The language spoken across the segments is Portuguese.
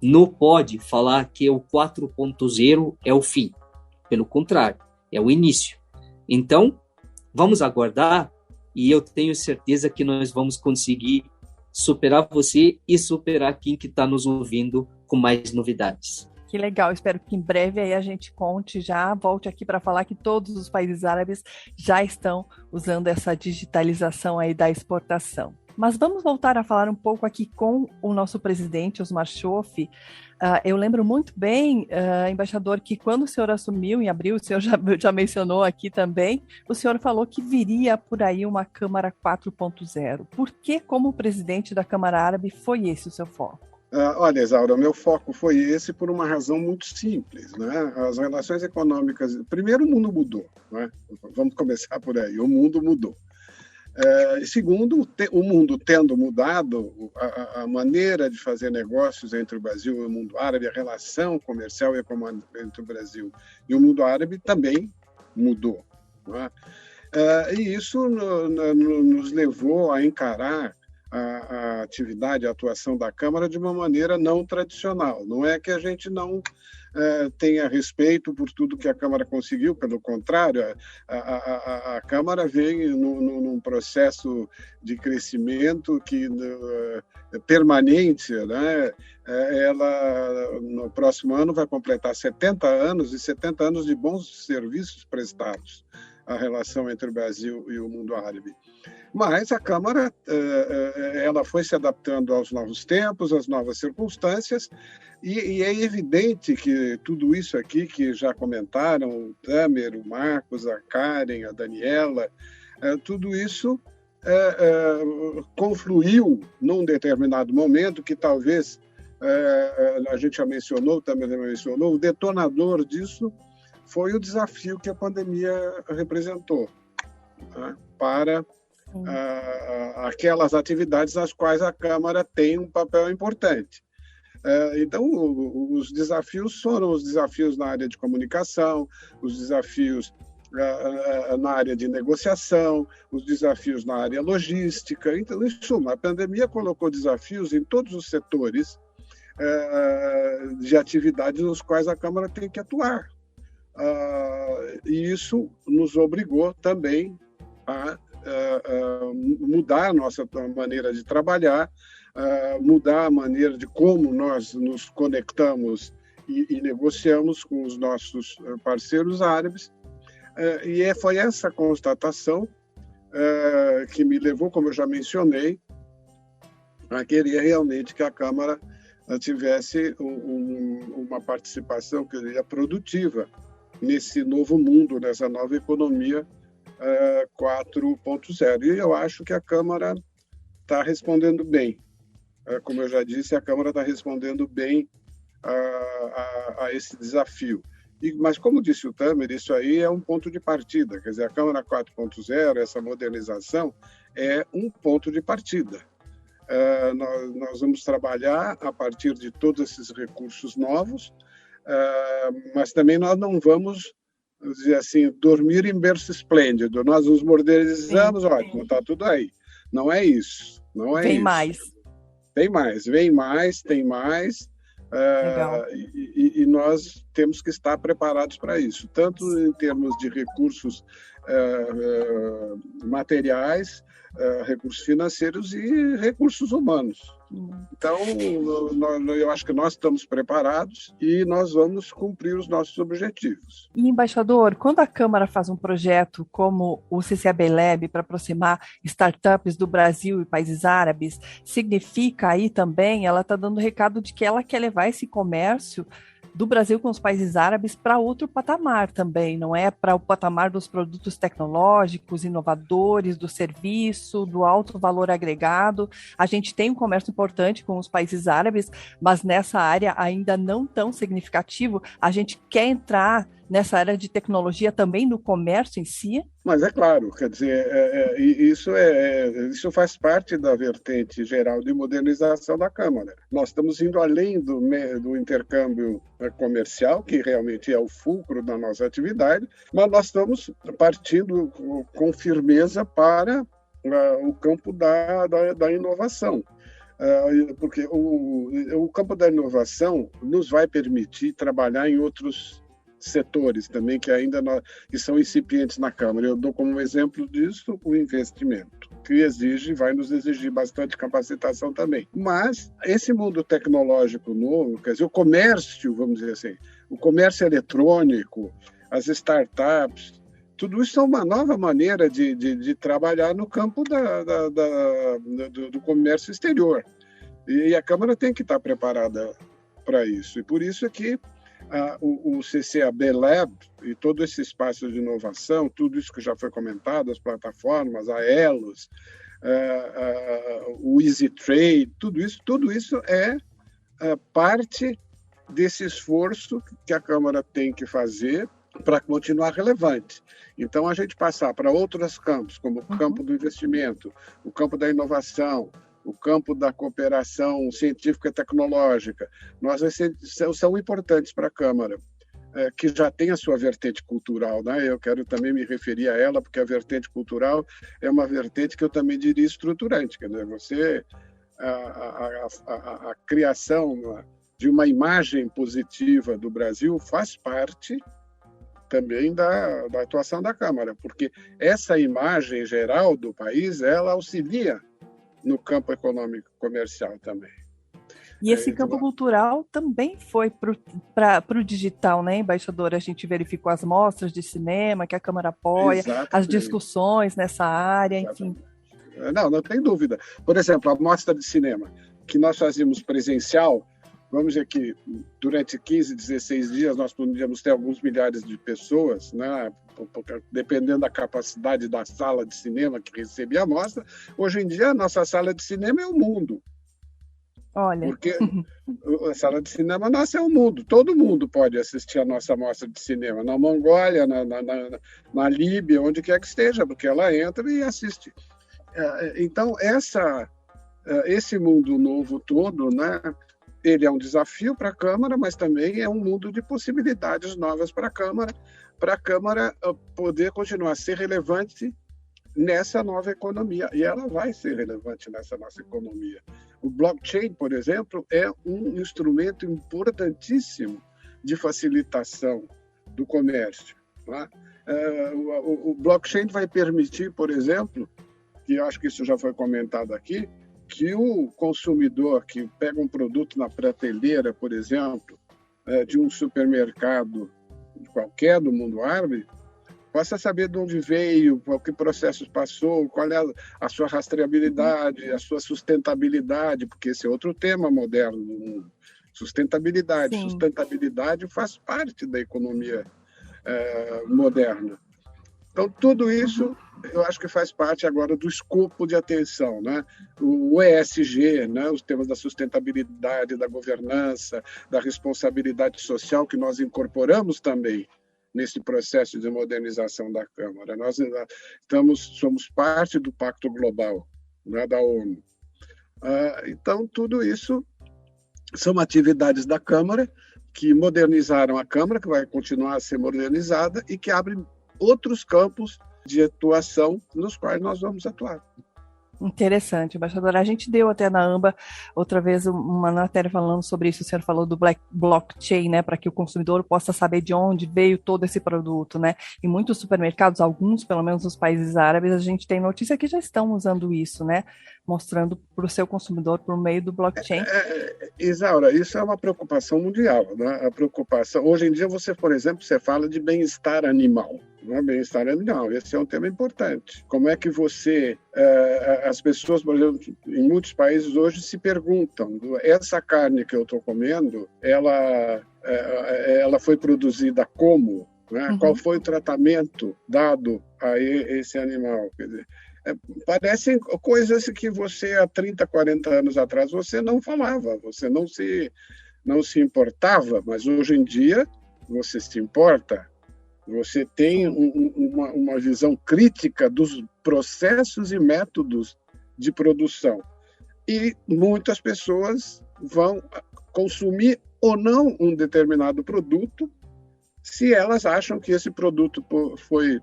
não pode falar que o 4.0 é o fim. Pelo contrário, é o início. Então, vamos aguardar e eu tenho certeza que nós vamos conseguir superar você e superar quem que está nos ouvindo com mais novidades. Que legal, espero que em breve aí a gente volte aqui para falar que todos os países árabes já estão usando essa digitalização aí da exportação. Mas vamos voltar a falar um pouco aqui com o nosso presidente, Osmar Schoff. Eu lembro muito bem, embaixador, que quando o senhor assumiu em abril, o senhor já mencionou aqui também, o senhor falou que viria por aí uma Câmara 4.0. Por que, como presidente da Câmara Árabe, foi esse o seu foco? Olha, Isaura, meu foco foi esse por uma razão muito simples, né? As relações econômicas... Primeiro, o mundo mudou, né? Vamos começar por aí. O mundo mudou. Segundo, o mundo tendo mudado, a maneira de fazer negócios entre o Brasil e o mundo árabe, a relação comercial e econômica entre o Brasil e o mundo árabe também mudou, né? E isso nos levou a encarar a atividade, a atuação da Câmara de uma maneira não tradicional. Não é que a gente não tenha respeito por tudo que a Câmara conseguiu, pelo contrário, a Câmara vem num processo de crescimento permanente, né? Ela, no próximo ano, vai completar 70 anos e 70 anos de bons serviços prestados à relação entre o Brasil e o mundo árabe. Mas a Câmara ela foi se adaptando aos novos tempos, às novas circunstâncias, e é evidente que tudo isso aqui que já comentaram, o Tamer, o Marcos, a Karen, a Daniela, tudo isso confluiu num determinado momento que talvez a gente já mencionou, também mencionou, o detonador disso foi o desafio que a pandemia representou, né, para aquelas atividades nas quais a Câmara tem um papel importante. Então, os desafios foram os desafios na área de comunicação, os desafios na área de negociação, os desafios na área logística. Então, em suma, a pandemia colocou desafios em todos os setores de atividades nos quais a Câmara tem que atuar. E isso nos obrigou também a mudar a nossa maneira de trabalhar, mudar a maneira de como nós nos conectamos e negociamos com os nossos parceiros árabes. E foi essa constatação que me levou, como eu já mencionei, a querer realmente que a Câmara tivesse uma participação, que seria produtiva, nesse novo mundo, nessa nova economia 4.0. E eu acho que a Câmara está respondendo bem. Como eu já disse, a Câmara está respondendo bem a esse desafio. Mas, como disse o Tamer, isso aí é um ponto de partida. Quer dizer, a Câmara 4.0, essa modernização, é um ponto de partida. Nós vamos trabalhar a partir de todos esses recursos novos, mas também nós não vamos dizer assim, dormir em berço esplêndido. Nós nos modernizamos, ótimo, está tudo aí. Não é isso. Não é Vem isso. mais. Tem mais, vem mais, tem mais. E nós temos que estar preparados para isso, tanto em termos de recursos materiais, recursos financeiros e recursos humanos. Então, eu acho que nós estamos preparados e nós vamos cumprir os nossos objetivos. E, embaixador, quando a Câmara faz um projeto como o CCAB Lab para aproximar startups do Brasil e países árabes, significa aí também, ela está dando recado de que ela quer levar esse comércio do Brasil com os países árabes para outro patamar também, não é? Para o patamar dos produtos tecnológicos, inovadores, do serviço, do alto valor agregado. A gente tem um comércio importante com os países árabes, mas nessa área ainda não tão significativo. A gente quer entrar nessa área de tecnologia também no comércio em si? Mas é claro, quer dizer, isso faz parte da vertente geral de modernização da Câmara. Nós estamos indo além do intercâmbio comercial, que realmente é o fulcro da nossa atividade, mas nós estamos partindo com firmeza para o campo da inovação. porque o campo da inovação nos vai permitir trabalhar em outros setores também que são incipientes na Câmara. Eu dou como exemplo disso o investimento, que vai nos exigir bastante capacitação também. Mas esse mundo tecnológico novo, quer dizer, o comércio, vamos dizer assim, o comércio eletrônico, as startups, tudo isso é uma nova maneira de trabalhar no campo do comércio exterior. E a Câmara tem que estar preparada para isso. E por isso é que o CCAB Lab e todo esse espaço de inovação, tudo isso que já foi comentado, as plataformas, a Elos, o Easy Trade, tudo isso é parte desse esforço que a Câmara tem que fazer para continuar relevante. Então, a gente passar para outros campos, como o campo do investimento, o campo da inovação, o campo da cooperação científica e tecnológica, são importantes para a Câmara, que já tem a sua vertente cultural, né? Eu quero também me referir a ela, porque a vertente cultural é uma vertente que eu também diria estruturante. Quer dizer, a criação de uma imagem positiva do Brasil faz parte também da atuação da Câmara, porque essa imagem geral do país, ela auxilia no campo econômico comercial também. E esse campo cultural também foi para o digital, né, embaixador? A gente verificou as mostras de cinema que a Câmara apoia, as discussões nessa área, enfim. Não tem dúvida. Por exemplo, a mostra de cinema, que nós fazíamos presencial, vamos dizer que durante 15, 16 dias nós podíamos ter alguns milhares de pessoas, né? Dependendo da capacidade da sala de cinema que recebia a mostra. Hoje em dia, a nossa sala de cinema é o mundo. Olha. Porque a sala de cinema nossa é o mundo. Todo mundo pode assistir a nossa mostra de cinema. Na Mongólia, na Líbia, onde quer que esteja, porque ela entra e assiste. Então, esse mundo novo todo, né? Ele é um desafio para a Câmara, mas também é um mundo de possibilidades novas para a Câmara poder continuar a ser relevante nessa nova economia. E ela vai ser relevante nessa nossa economia. O blockchain, por exemplo, é um instrumento importantíssimo de facilitação do comércio. Né? O blockchain vai permitir, por exemplo, e eu acho que isso já foi comentado aqui, que o consumidor que pega um produto na prateleira, por exemplo, de um supermercado qualquer do mundo árabe, possa saber de onde veio, qual que processos passou, qual é a sua rastreabilidade, a sua sustentabilidade, porque esse é outro tema moderno do mundo. Sustentabilidade. Sim. Sustentabilidade faz parte da economia moderna. Então, tudo isso eu acho que faz parte agora do escopo de atenção, né? O ESG, né? Os temas da sustentabilidade, da governança, da responsabilidade social que nós incorporamos também nesse processo de modernização da Câmara. Nós somos parte do Pacto Global, né, da ONU. Então, tudo isso são atividades da Câmara que modernizaram a Câmara, que vai continuar a ser modernizada e que abrem outros campos de atuação nos quais nós vamos atuar. Interessante, embaixadora. A gente deu até na AMBA outra vez uma matéria falando sobre isso. O senhor falou do blockchain, né, para que o consumidor possa saber de onde veio todo esse produto, né? Em muitos supermercados, alguns, pelo menos nos países árabes, a gente tem notícia que já estão usando isso, né? Mostrando para o seu consumidor por meio do blockchain. Isaura, isso é uma preocupação mundial, né? A preocupação. Hoje em dia, por exemplo, você fala de bem-estar animal. Não é bem-estar animal, esse é um tema importante. Como é que as pessoas, por exemplo, em muitos países hoje se perguntam, essa carne que eu estou comendo, ela foi produzida como? Né? Qual foi o tratamento dado a esse animal? Quer dizer, parecem coisas que você, há 30, 40 anos atrás, você não falava, você não se importava, mas hoje em dia você se importa. Você tem uma visão crítica dos processos e métodos de produção. E muitas pessoas vão consumir ou não um determinado produto se elas acham que esse produto foi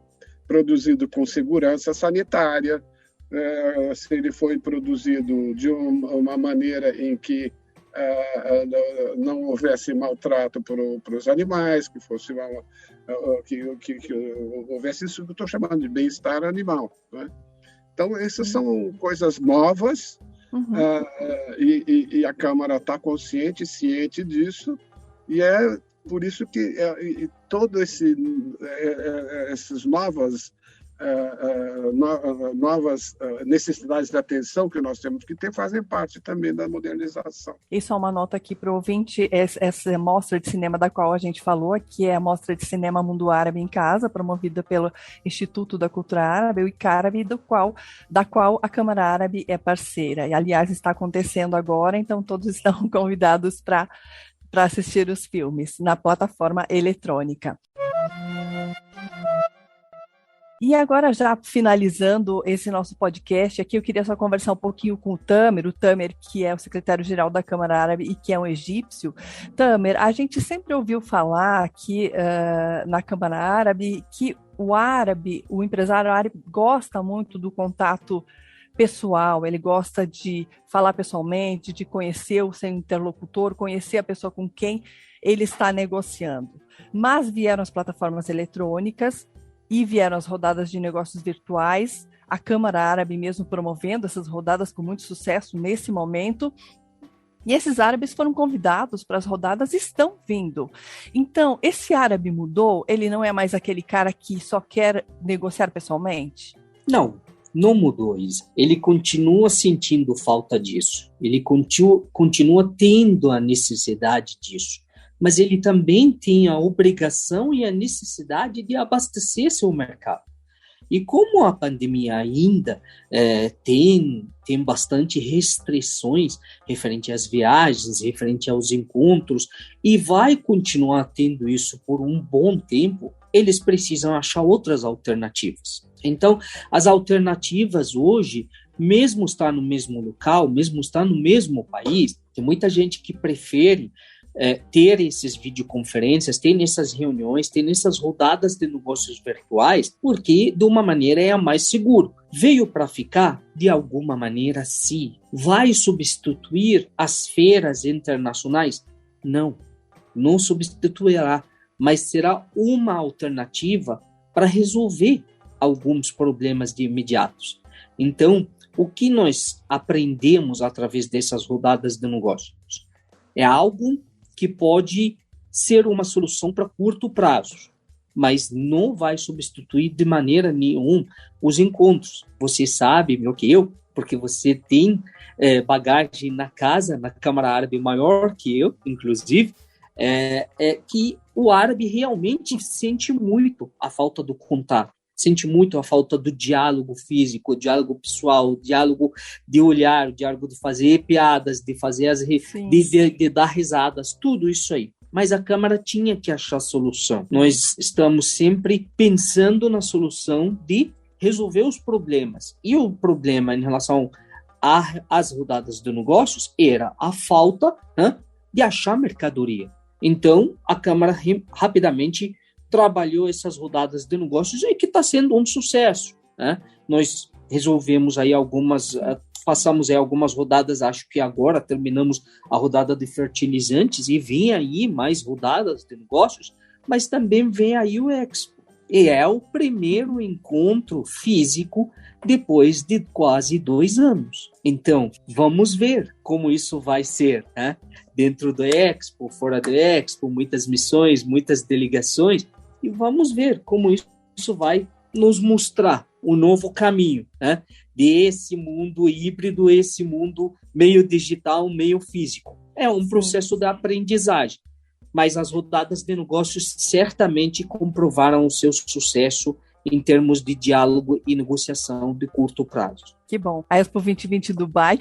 produzido com segurança sanitária, se ele foi produzido de uma maneira em que não houvesse maltrato para os animais, que fosse que houvesse isso que eu estou chamando de bem-estar animal, né? Então, essas são coisas novas, e a Câmara está consciente, ciente disso, e é por isso que todos esses novas necessidades de atenção que nós temos que ter fazem parte também da modernização. Isso é uma nota aqui para o ouvinte, essa mostra de cinema da qual a gente falou, que é a Mostra de Cinema Mundo Árabe em Casa, promovida pelo Instituto da Cultura Árabe, o ICARAB, da qual a Câmara Árabe é parceira. E, aliás, está acontecendo agora, então todos estão convidados para assistir os filmes na plataforma eletrônica. E agora, já finalizando esse nosso podcast aqui, eu queria só conversar um pouquinho com o Tamer, que é o secretário-geral da Câmara Árabe e que é um egípcio. Tamer, a gente sempre ouviu falar aqui na Câmara Árabe que o empresário árabe gosta muito do contato pessoal, ele gosta de falar pessoalmente, de conhecer o seu interlocutor, conhecer a pessoa com quem ele está negociando. Mas vieram as plataformas eletrônicas e vieram as rodadas de negócios virtuais, a Câmara Árabe mesmo promovendo essas rodadas com muito sucesso nesse momento, e esses árabes foram convidados para as rodadas e estão vindo. Então, esse árabe mudou? Ele não é mais aquele cara que só quer negociar pessoalmente? Não mudou, Isa. Ele continua sentindo falta disso, ele continua tendo a necessidade disso. Mas ele também tem a obrigação e a necessidade de abastecer seu mercado. E como a pandemia ainda tem bastante restrições referente às viagens, referente aos encontros, e vai continuar tendo isso por um bom tempo, eles precisam achar outras alternativas. Então, as alternativas hoje, mesmo estar no mesmo local, mesmo estar no mesmo país, tem muita gente que prefere ter esses videoconferências, ter essas reuniões, ter essas rodadas de negócios virtuais, porque de uma maneira é a mais seguro. Veio para ficar? De alguma maneira, sim. Vai substituir as feiras internacionais? Não substituirá, mas será uma alternativa para resolver alguns problemas de imediatos. Então, o que nós aprendemos através dessas rodadas de negócios? É algo que pode ser uma solução para curto prazo, mas não vai substituir de maneira nenhuma os encontros. Você sabe, melhor que eu, porque você tem bagagem na Câmara Árabe maior que eu, inclusive, que o árabe realmente sente muito a falta do contato, sente muito a falta do diálogo físico, o diálogo pessoal, o diálogo de olhar, o diálogo de fazer piadas, de fazer de dar risadas, tudo isso aí. Mas a Câmara tinha que achar solução. Nós estamos sempre pensando na solução de resolver os problemas. E o problema em relação às rodadas de negócios era a falta de achar mercadoria. Então, a Câmara rapidamente trabalhou essas rodadas de negócios e que está sendo um sucesso, né? Nós resolvemos aí passamos aí algumas rodadas, acho que agora terminamos a rodada de fertilizantes e vem aí mais rodadas de negócios, mas também vem aí o Expo. E é o primeiro encontro físico depois de quase 2 anos. Então, vamos ver como isso vai ser, né? Dentro do Expo, fora do Expo, muitas missões, muitas delegações, e vamos ver como isso vai nos mostrar o novo caminho, né? Desse mundo híbrido, esse mundo meio digital, meio físico. É um processo de aprendizagem, mas as rodadas de negócios certamente comprovaram o seu sucesso em termos de diálogo e negociação de curto prazo. Que bom. A Expo 2020 Dubai,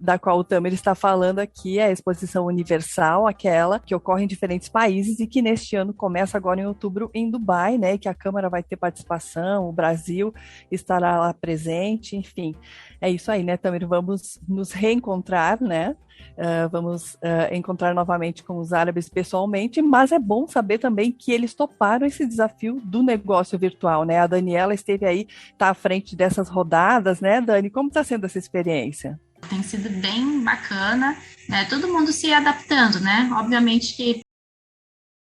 da qual o Tamer está falando aqui, é a exposição universal, aquela que ocorre em diferentes países e que neste ano começa agora em outubro em Dubai, né? Que a Câmara vai ter participação, o Brasil estará lá presente, enfim. É isso aí, né, Tamer? Vamos nos reencontrar, né? Vamos encontrar novamente com os árabes pessoalmente, mas é bom saber também que eles toparam esse desafio do negócio virtual, né? A Daniela esteve aí, está à frente dessas rodadas, né, Dani? Dani, como está sendo essa experiência? Tem sido bem bacana, né? Todo mundo se adaptando, né? Obviamente que